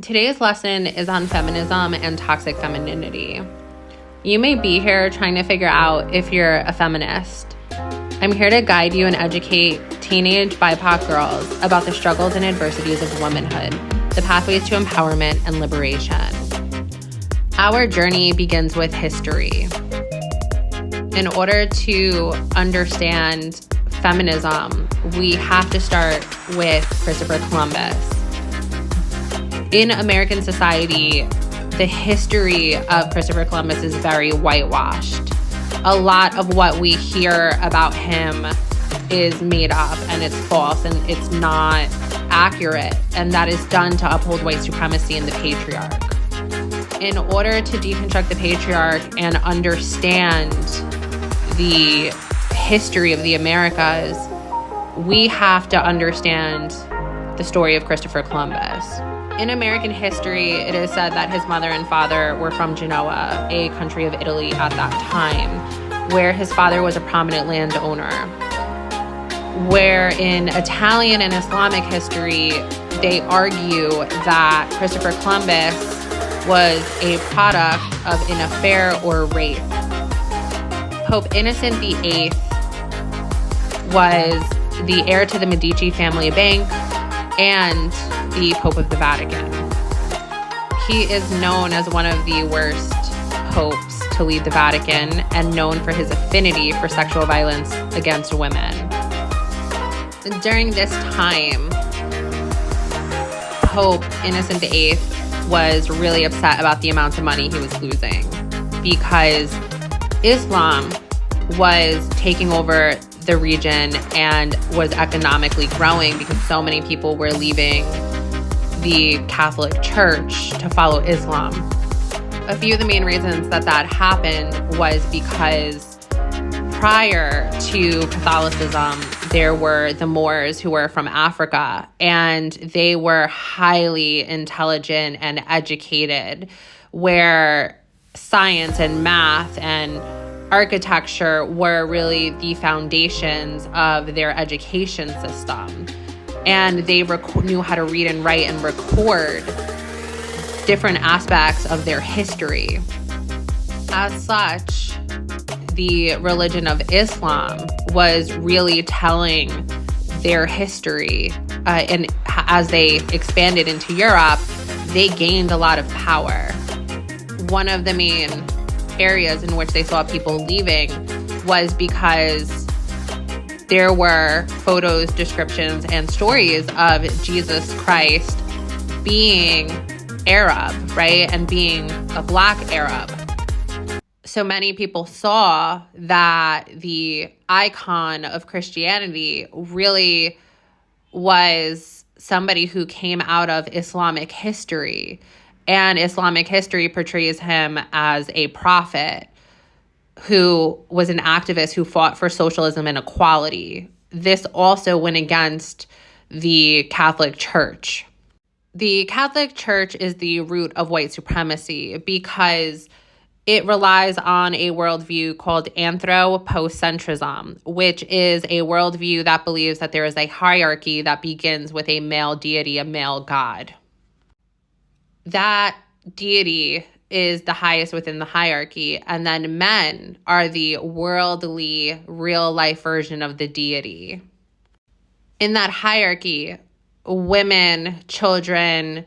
Today's lesson is on feminism and toxic femininity. You may be here trying to figure out if you're a feminist. I'm here to guide you and educate teenage BIPOC girls about the struggles and adversities of womanhood, the pathways to empowerment and liberation. Our journey begins with history. In order to understand feminism, we have to start with Christopher Columbus. In American society, the history of Christopher Columbus is very whitewashed. A lot of what we hear about him is made up and it's false and it's not accurate, and that is done to uphold white supremacy and the patriarch. In order to deconstruct the patriarch and understand the history of the Americas, we have to understand the story of Christopher Columbus. In American history, it is said that his mother and father were from Genoa, a country of Italy at that time, where his father was a prominent landowner. Where in Italian and Islamic history, they argue that Christopher Columbus was a product of an affair or rape. Pope Innocent VIII was the heir to the Medici family bank and the Pope of the Vatican. He is known as one of the worst popes to lead the Vatican and known for his affinity for sexual violence against women. During this time, Pope Innocent VIII was really upset about the amount of money he was losing because Islam was taking over the region and was economically growing because so many people were leaving the Catholic Church to follow Islam. A few of the main reasons that happened was because prior to Catholicism, there were the Moors who were from Africa, and they were highly intelligent and educated, where science and math and architecture were really the foundations of their education system. And they knew how to read and write and record different aspects of their history. As such, the religion of Islam was really telling their history. And as they expanded into Europe, they gained a lot of power. One of the main areas in which they saw people leaving was because there were photos, descriptions, and stories of Jesus Christ being Arab, right? And being a Black Arab. So many people saw that the icon of Christianity really was somebody who came out of Islamic history. And Islamic history portrays him as a prophet who was an activist who fought for socialism and equality. This also went against the Catholic Church. The Catholic Church is the root of white supremacy because it relies on a worldview called anthropocentrism, which is a worldview that believes that there is a hierarchy that begins with a male deity, a male god. That deity is the highest within the hierarchy, and then men are the worldly, real-life version of the deity. In that hierarchy, women, children,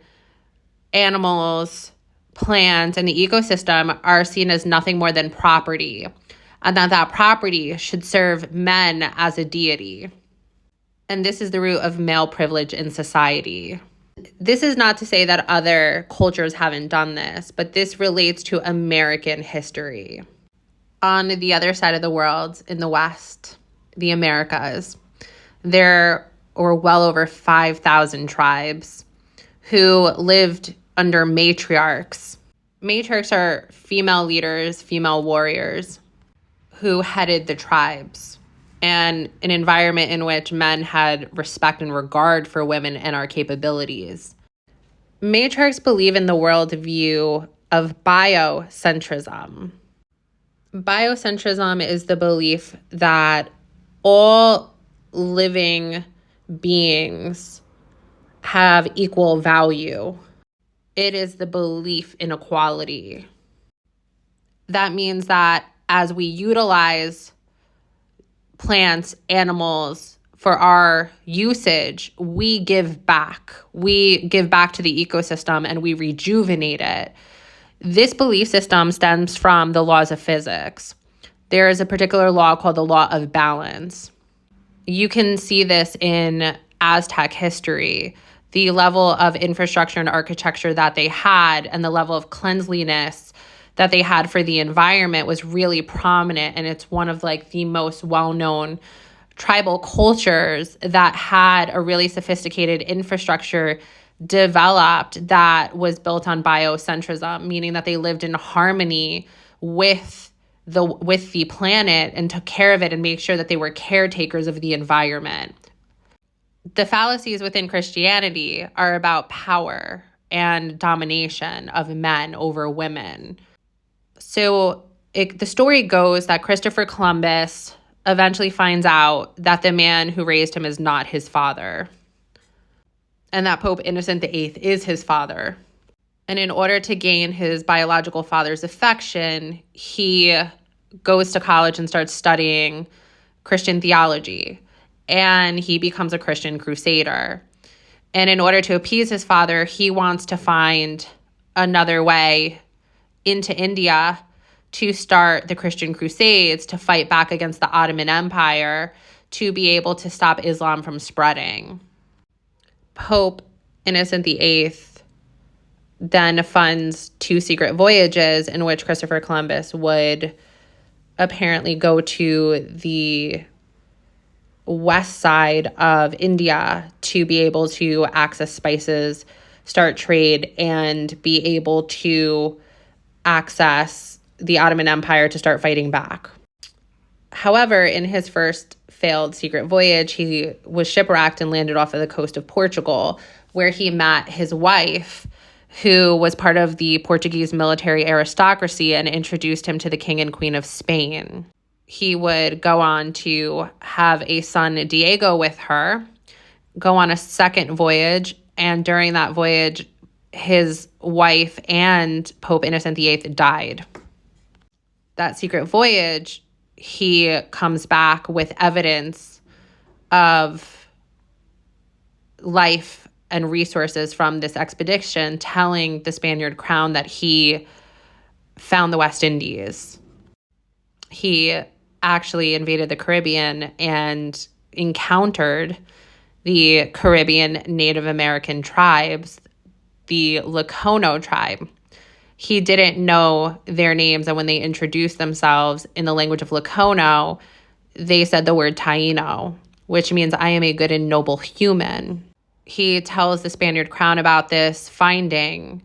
animals, plants, and the ecosystem are seen as nothing more than property, and that property should serve men as a deity. And this is the root of male privilege in society. This is not to say that other cultures haven't done this, but this relates to American history. On the other side of the world, in the West, the Americas, there were well over 5,000 tribes who lived under matriarchs. Matriarchs are female leaders, female warriors who headed the tribes, and an environment in which men had respect and regard for women and our capabilities. Matriarchs believe in the worldview of biocentrism. Biocentrism is the belief that all living beings have equal value. It is the belief in equality. That means that as we utilize plants, animals for our usage, we give back. We give back to the ecosystem and we rejuvenate it. This belief system stems from the laws of physics. There is a particular law called the law of balance. You can see this in Aztec history. The level of infrastructure and architecture that they had and the level of cleanliness that they had for the environment was really prominent. And it's one of like the most well-known tribal cultures that had a really sophisticated infrastructure developed that was built on biocentrism, meaning that they lived in harmony with the planet and took care of it and made sure that they were caretakers of the environment. The fallacies within Christianity are about power and domination of men over women. So the story goes that Christopher Columbus eventually finds out that the man who raised him is not his father, and that Pope Innocent VIII is his father. And in order to gain his biological father's affection, he goes to college and starts studying Christian theology. And he becomes a Christian crusader. And in order to appease his father, he wants to find another way into India to start the Christian Crusades, to fight back against the Ottoman Empire, to be able to stop Islam from spreading. Pope Innocent VIII then funds 2 secret voyages in which Christopher Columbus would apparently go to the west side of India to be able to access spices, start trade, and be able to access the Ottoman Empire to start fighting back. However, in his first failed secret voyage, he was shipwrecked and landed off of the coast of Portugal, where he met his wife, who was part of the Portuguese military aristocracy, and introduced him to the King and Queen of Spain. He would go on to have a son, Diego, with her, go on a second voyage, and during that voyage, his wife and Pope Innocent VIII died. That secret voyage, he comes back with evidence of life and resources from this expedition, telling the Spaniard crown that he found the West Indies. He actually invaded the Caribbean and encountered the Caribbean Native American tribes, the Lokono tribe. He didn't know their names, and when they introduced themselves in the language of Lokono, they said the word Taíno, which means I am a good and noble human. He tells the Spaniard crown about this finding,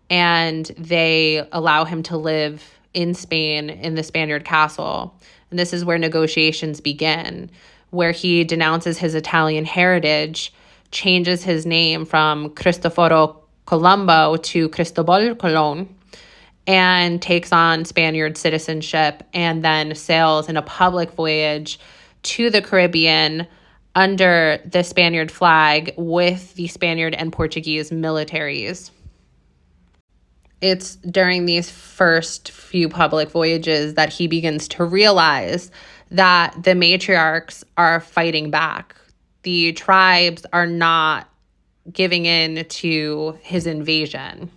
and they allow him to live in Spain in the Spaniard castle. And this is where negotiations begin, where he denounces his Italian heritage, changes his name from Cristoforo Colombo to Cristobal Colon, and takes on Spaniard citizenship, and then sails in a public voyage to the Caribbean under the Spaniard flag with the Spaniard and Portuguese militaries. It's during these first few public voyages that he begins to realize that the matriarchs are fighting back. The tribes are not giving in to his invasion,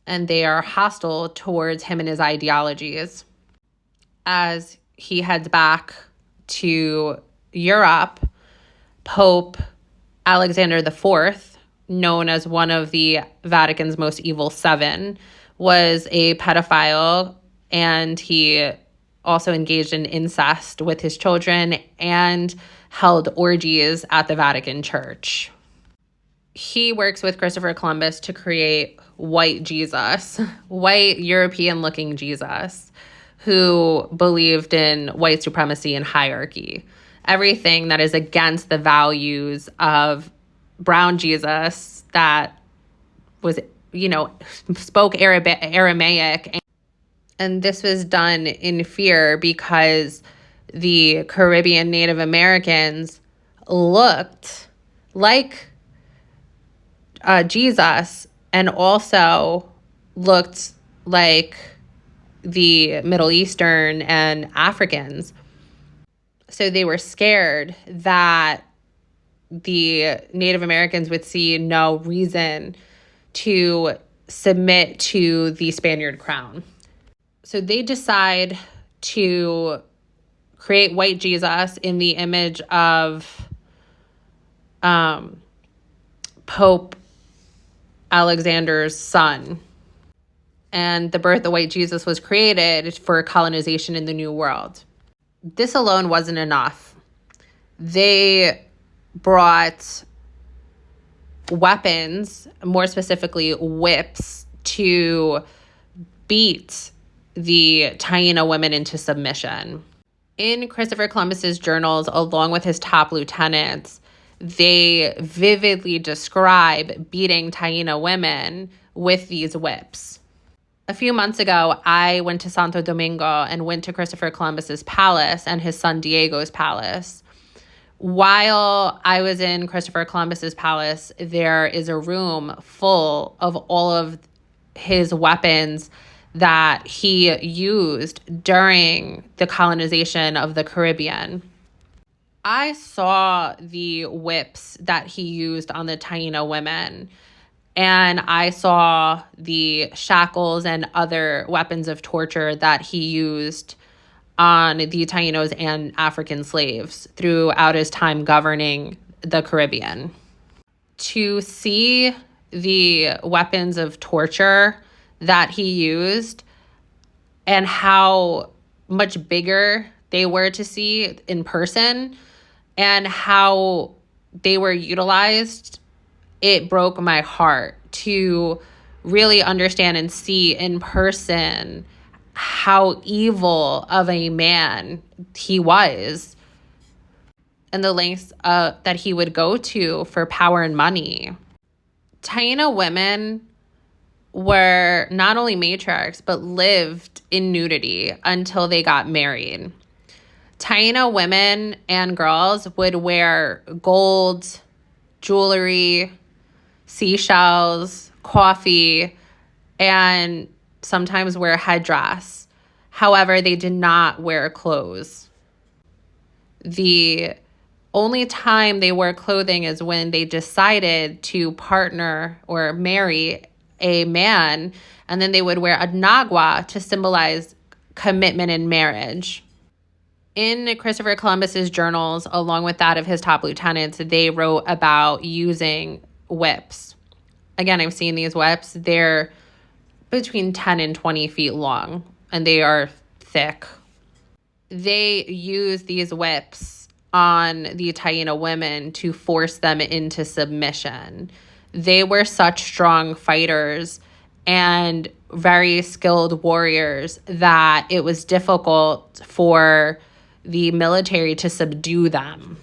and they are hostile towards him and his ideologies. As he heads back to Europe, Pope Alexander IV, known as one of the Vatican's most evil 7, was a pedophile, and he also engaged in incest with his children and held orgies at the Vatican Church. He works with Christopher Columbus to create white Jesus, white European-looking Jesus, who believed in white supremacy and hierarchy. Everything that is against the values of brown Jesus that was, spoke Aramaic. And this was done in fear because the Caribbean Native Americans looked like Jesus and also looked like the Middle Eastern and Africans. So they were scared that the Native Americans would see no reason to submit to the Spaniard crown. So they decide to create white Jesus in the image of Pope Alexander's son. And the birth of white Jesus was created for colonization in the New World. This alone wasn't enough. They brought weapons, more specifically whips, to beat the Taíno women into submission. In Christopher Columbus's journals, along with his top lieutenants, they vividly describe beating Taíno women with these whips. A few months ago, I went to Santo Domingo and went to Christopher Columbus's palace and his son Diego's palace. While I was in Christopher Columbus's palace, there is a room full of all of his weapons that he used during the colonization of the Caribbean. I saw the whips that he used on the Taíno women, and I saw the shackles and other weapons of torture that he used on the Taínos and African slaves throughout his time governing the Caribbean. To see the weapons of torture that he used and how much bigger they were to see in person and how they were utilized, it broke my heart to really understand and see in person how evil of a man he was and the lengths that he would go to for power and money. Taíno women were not only matriarchs, but lived in nudity until they got married. Taíno women and girls would wear gold, jewelry, seashells, coffee, and sometimes wear a headdress. However, they did not wear clothes. The only time they wore clothing is when they decided to partner or marry a man, and then they would wear a nagua to symbolize commitment in marriage. In Christopher Columbus's journals, along with that of his top lieutenants, they wrote about using whips. Again, I've seen these whips. They're between 10 and 20 feet long, and they are thick. They use these whips on the Taíno women to force them into submission. They were such strong fighters and very skilled warriors that it was difficult for the military to subdue them.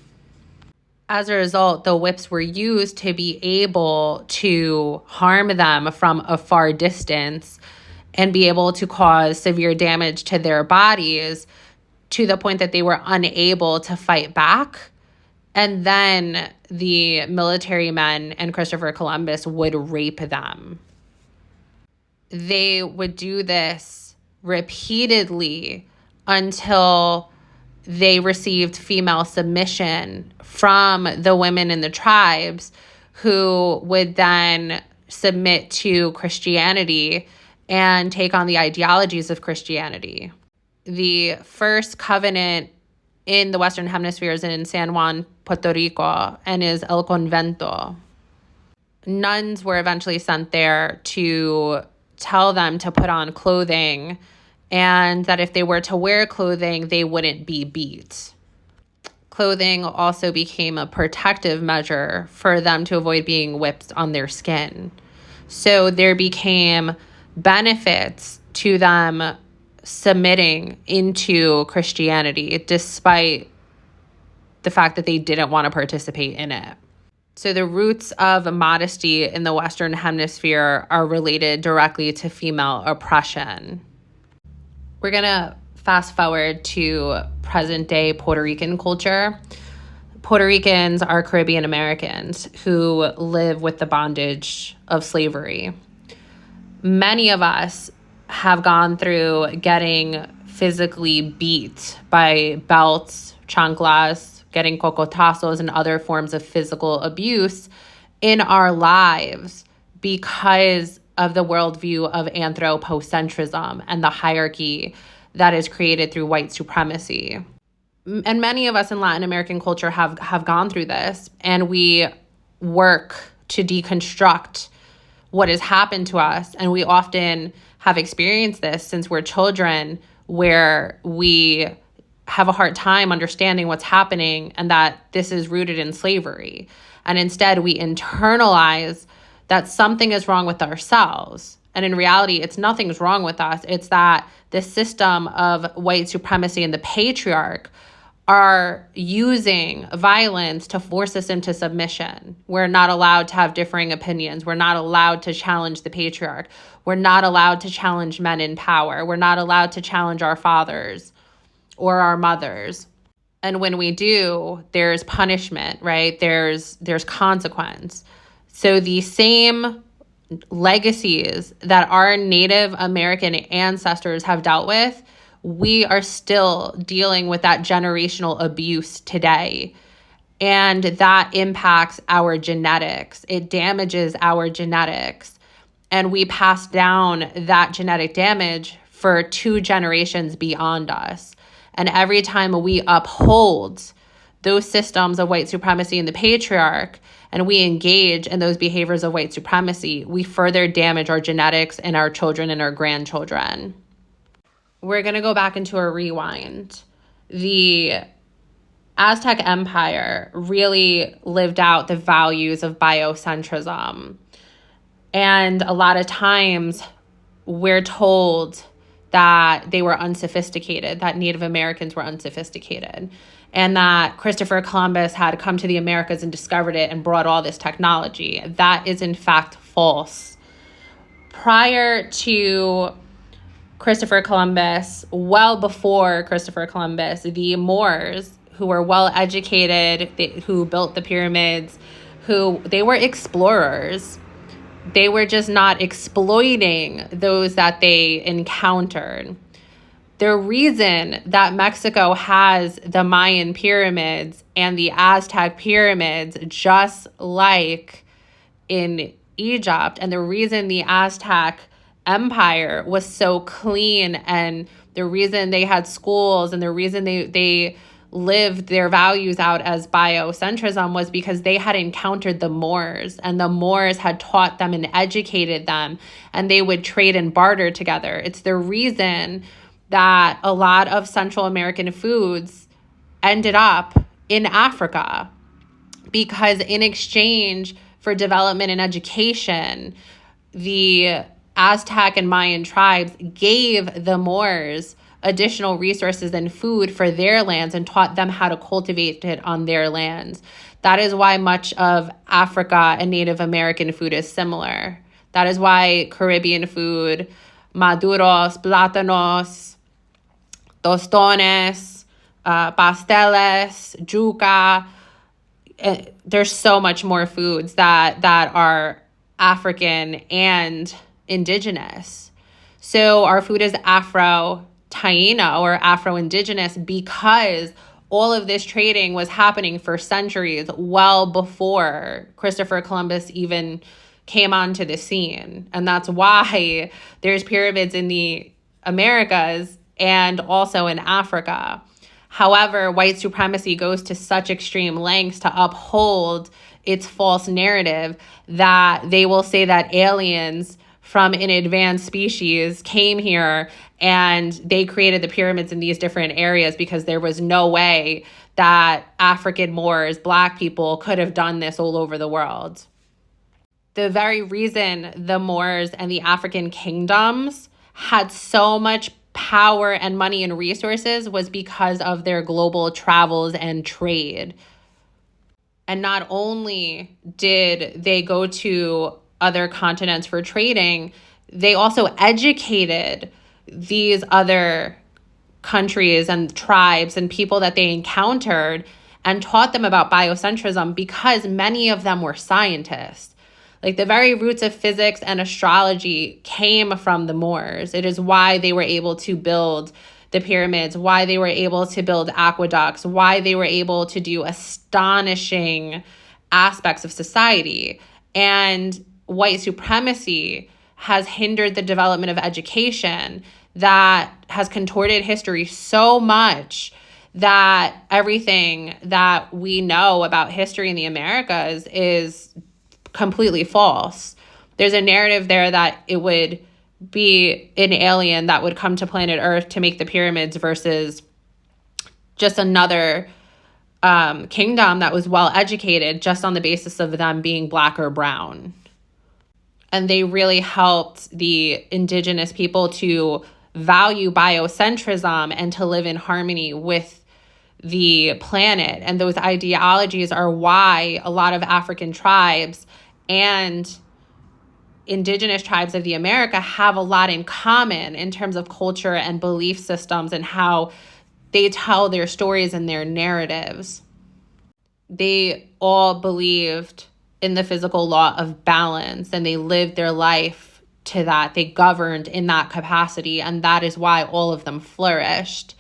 As a result, the whips were used to be able to harm them from a far distance and be able to cause severe damage to their bodies to the point that they were unable to fight back. And then the military men and Christopher Columbus would rape them. They would do this repeatedly until they received female submission from the women in the tribes, who would then submit to Christianity and take on the ideologies of Christianity. The first covenant in the Western Hemisphere is in San Juan, Puerto Rico, and is El Convento. Nuns were eventually sent there to tell them to put on clothing, and that if they were to wear clothing, they wouldn't be beat. Clothing also became a protective measure for them to avoid being whipped on their skin. So there became benefits to them submitting into Christianity, despite the fact that they didn't want to participate in it. So the roots of modesty in the Western Hemisphere are related directly to female oppression. We're going to fast forward to present day Puerto Rican culture. Puerto Ricans are Caribbean Americans who live with the bondage of slavery. Many of us have gone through getting physically beat by belts, chanclas, getting cocotazos, and other forms of physical abuse in our lives because of the worldview of anthropocentrism and the hierarchy that is created through white supremacy. And many of us in Latin American culture have gone through this, and we work to deconstruct what has happened to us. And we often have experienced this since we're children, where we have a hard time understanding what's happening and that this is rooted in slavery. And instead we internalize that something is wrong with ourselves. And in reality, it's nothing's wrong with us. It's that the system of white supremacy and the patriarch are using violence to force us into submission. We're not allowed to have differing opinions. We're not allowed to challenge the patriarch. We're not allowed to challenge men in power. We're not allowed to challenge our fathers or our mothers. And when we do, there's punishment, right? There's consequence. So the same legacies that our Native American ancestors have dealt with, we are still dealing with that generational abuse today. And that impacts our genetics. It damages our genetics. And we pass down that genetic damage for 2 generations beyond us. And every time we uphold those systems of white supremacy and the patriarch, and we engage in those behaviors of white supremacy, we further damage our genetics and our children and our grandchildren. We're going to go back into a rewind. The Aztec Empire really lived out the values of biocentrism. And a lot of times we're told that they were unsophisticated, that Native Americans were unsophisticated, and that Christopher Columbus had come to the Americas and discovered it and brought all this technology. That is in fact false. Prior to Christopher Columbus, well before Christopher Columbus, the Moors, who were well educated, who built the pyramids, they were explorers. They were just not exploiting those that they encountered. The reason that Mexico has the Mayan pyramids and the Aztec pyramids, just like in Egypt, and the reason the Aztec Empire was so clean, and the reason they had schools, and the reason they lived their values out as biocentrism, was because they had encountered the Moors, and the Moors had taught them and educated them, and they would trade and barter together. It's the reason that a lot of Central American foods ended up in Africa, because in exchange for development and education, the Aztec and Mayan tribes gave the Moors additional resources and food for their lands and taught them how to cultivate it on their lands. That is why much of Africa and Native American food is similar. That is why Caribbean food, maduros, plátanos, tostones, pasteles, yuca, there's so much more foods that are African and indigenous. So our food is Afro-Taíno or Afro-Indigenous because all of this trading was happening for centuries, well before Christopher Columbus even came onto the scene. And that's why there's pyramids in the Americas and also in Africa. However, white supremacy goes to such extreme lengths to uphold its false narrative that they will say that aliens from an advanced species came here and they created the pyramids in these different areas because there was no way that African Moors, Black people, could have done this all over the world. The very reason the Moors and the African kingdoms had so much power and money and resources was because of their global travels and trade. And not only did they go to other continents for trading, they also educated these other countries and tribes and people that they encountered and taught them about biocentrism because many of them were scientists. Like the very roots of physics and astrology came from the Moors. It is why they were able to build the pyramids, why they were able to build aqueducts, why they were able to do astonishing aspects of society. And white supremacy has hindered the development of education that has contorted history so much that everything that we know about history in the Americas is completely false. There's a narrative there that it would be an alien that would come to planet Earth to make the pyramids versus just another kingdom that was well educated just on the basis of them being black or brown. And they really helped the indigenous people to value biocentrism and to live in harmony with the planet. And those ideologies are why a lot of African tribes and indigenous tribes of the America have a lot in common in terms of culture and belief systems and how they tell their stories and their narratives. They all believed in the physical law of balance, and they lived their life to that. They governed in that capacity, and that is why all of them flourished.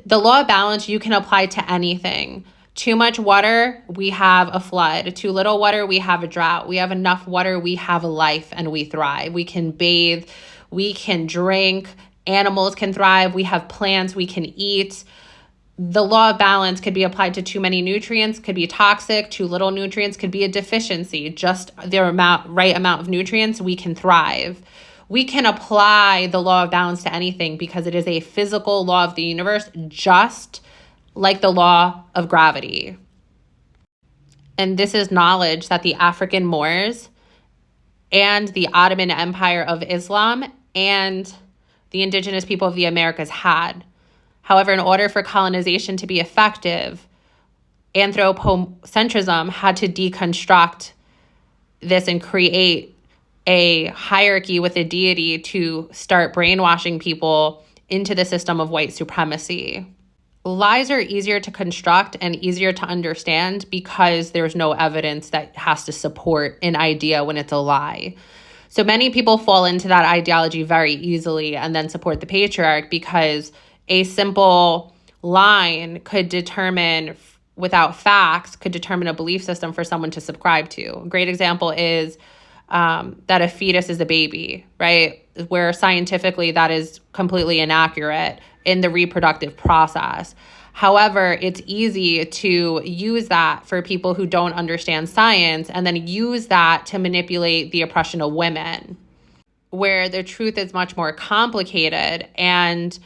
The law of balance you can apply to anything. Too much water, we have a flood. Too little water, we have a drought. We have enough water, we have a life, and we thrive. We can bathe, we can drink, animals can thrive, we have plants, we can eat. The law of balance could be applied to too many nutrients, could be toxic. Too little nutrients could be a deficiency. Just the right amount of nutrients, we can thrive. We can apply the law of balance to anything because it is a physical law of the universe, just like the law of gravity. And this is knowledge that the African Moors and the Ottoman Empire of Islam and the indigenous people of the Americas had. However, in order for colonization to be effective, anthropocentrism had to deconstruct this and create a hierarchy with a deity to start brainwashing people into the system of white supremacy. Lies are easier to construct and easier to understand because there's no evidence that has to support an idea when it's a lie. So many people fall into that ideology very easily and then support the patriarch because a simple line could determine, without facts, could determine a belief system for someone to subscribe to. A great example is that a fetus is a baby, right? Where scientifically that is completely inaccurate in the reproductive process. However, it's easy to use that for people who don't understand science and then use that to manipulate the oppression of women, where the truth is much more complicated. And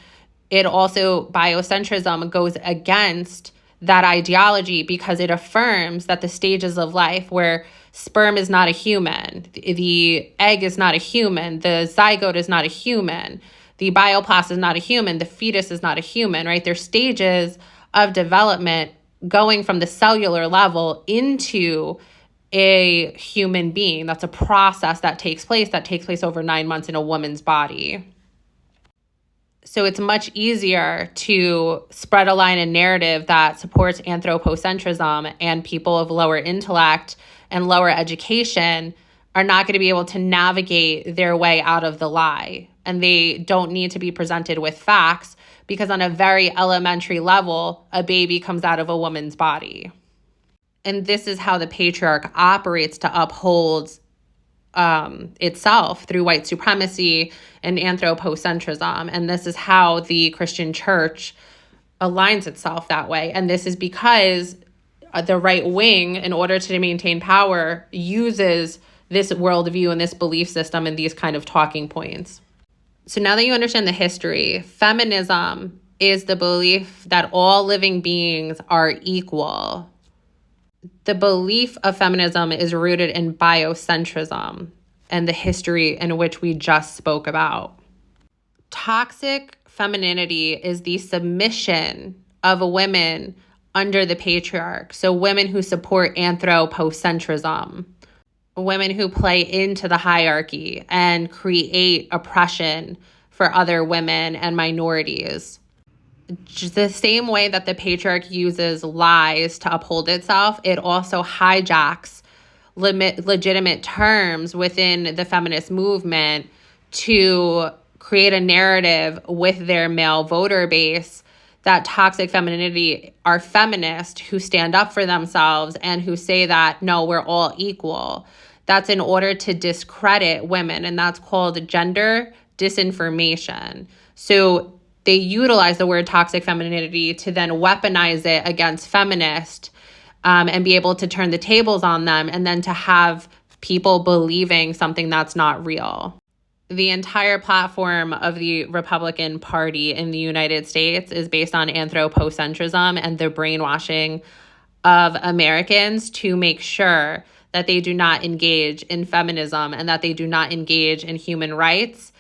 it also, biocentrism goes against that ideology because it affirms that the stages of life where sperm is not a human, the egg is not a human, the zygote is not a human, the bioplast is not a human, the fetus is not a human, right? There's stages of development going from the cellular level into a human being. That's a process that takes place over 9 months in a woman's body. So it's much easier to spread a line and narrative that supports anthropocentrism, and people of lower intellect and lower education are not going to be able to navigate their way out of the lie. And they don't need to be presented with facts because on a very elementary level, a baby comes out of a woman's body. And this is how the patriarch operates to uphold itself through white supremacy and anthropocentrism. And this is how the Christian church aligns itself that way. And this is because the right wing, in order to maintain power, uses this worldview and this belief system and these kind of talking points. So now that you understand the history, feminism is the belief that all living beings are equal. The belief of feminism is rooted in biocentrism and the history in which we just spoke about. Toxic femininity is the submission of women under the patriarch. So women who support anthropocentrism, women who play into the hierarchy and create oppression for other women and minorities. just the same way that the patriarchy uses lies to uphold itself, it also hijacks legitimate terms within the feminist movement to create a narrative with their male voter base that toxic femininity are feminists who stand up for themselves and who say that, no, we're all equal. That's in order to discredit women, and that's called gender disinformation. So they utilize the word toxic femininity to then weaponize it against feminists and be able to turn the tables on them, and then to have people believing something that's not real. The entire platform of the Republican Party in the United States is based on anthropocentrism and the brainwashing of Americans to make sure that they do not engage in feminism and that they do not engage in human rights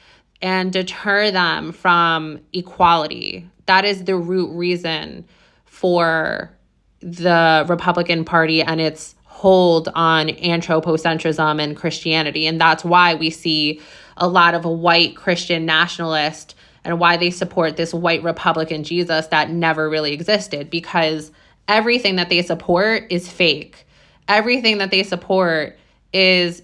and deter them from equality. That is the root reason for the Republican Party and its hold on anthropocentrism and Christianity. And that's why we see a lot of white Christian nationalists and why they support this white Republican Jesus that never really existed, because everything that they support is fake. Everything that they support is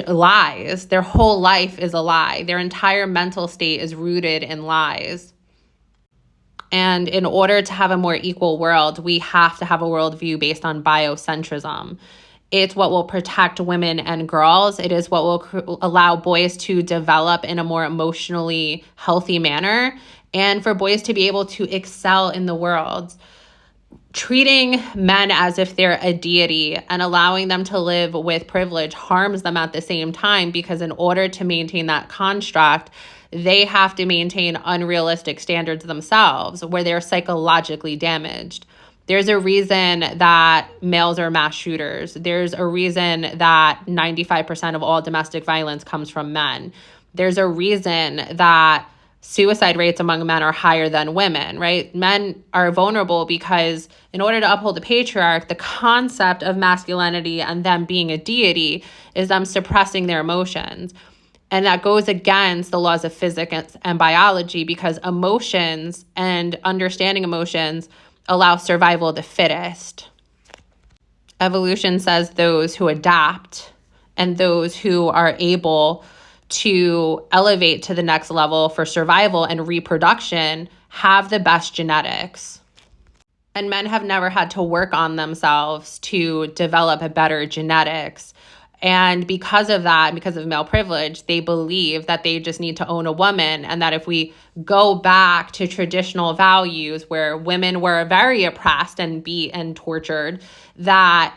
lies. Their whole life is a lie. Their entire mental state is rooted in lies. And in order to have a more equal world, we have to have a worldview based on biocentrism. It's what will protect women and girls. It is what will allow boys to develop in a more emotionally healthy manner, and for boys to be able to excel in the world. Treating men as if they're a deity and allowing them to live with privilege harms them at the same time, because in order to maintain that construct, they have to maintain unrealistic standards themselves where they're psychologically damaged. There's a reason that males are mass shooters. There's a reason that 95% of all domestic violence comes from men. There's a reason that suicide rates among men are higher than women, right? Men are vulnerable because in order to uphold the patriarch, the concept of masculinity and them being a deity is them suppressing their emotions. And that goes against the laws of physics and biology, because emotions and understanding emotions allow survival of the fittest. Evolution says those who adapt and those who are able to elevate to the next level for survival and reproduction have the best genetics. And men have never had to work on themselves to develop a better genetics. And because of that, because of male privilege, they believe that they just need to own a woman, and that if we go back to traditional values where women were very oppressed and beat and tortured, that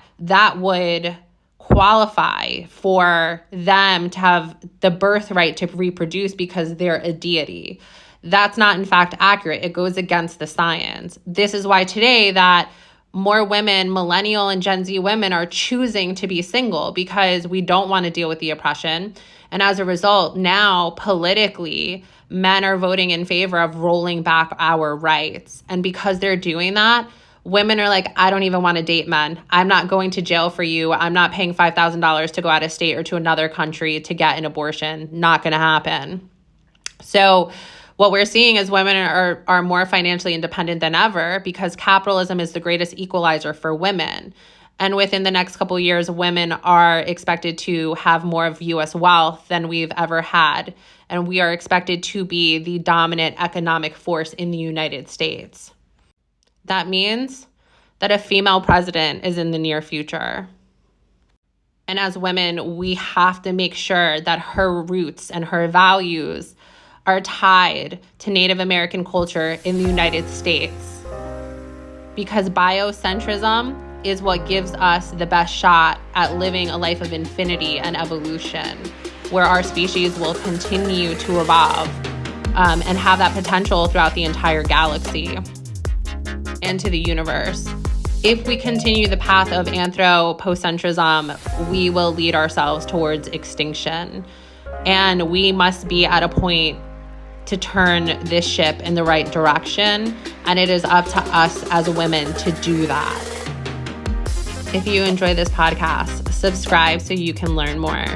would qualify for them to have the birthright to reproduce because they're a deity. That's not, in fact, accurate. It goes against the science. This is why today that more women, millennial and Gen Z women, are choosing to be single, because we don't want to deal with the oppression. And as a result, now politically, men are voting in favor of rolling back our rights. And because they're doing that, women are like, I don't even want to date men. I'm not going to jail for you. I'm not paying $5,000 to go out of state or to another country to get an abortion. Not going to happen. So what we're seeing is women are more financially independent than ever, because capitalism is the greatest equalizer for women. And within the next couple of years, women are expected to have more of U.S. wealth than we've ever had. And we are expected to be the dominant economic force in the United States. That means that a female president is in the near future. And as women, we have to make sure that her roots and her values are tied to Native American culture in the United States. Because biocentrism is what gives us the best shot at living a life of infinity and evolution, where our species will continue to evolve and have that potential throughout the entire galaxy and to the universe. If we continue the path of anthropocentrism, we will lead ourselves towards extinction. And we must be at a point to turn this ship in the right direction. And it is up to us as women to do that. If you enjoy this podcast, subscribe so you can learn more.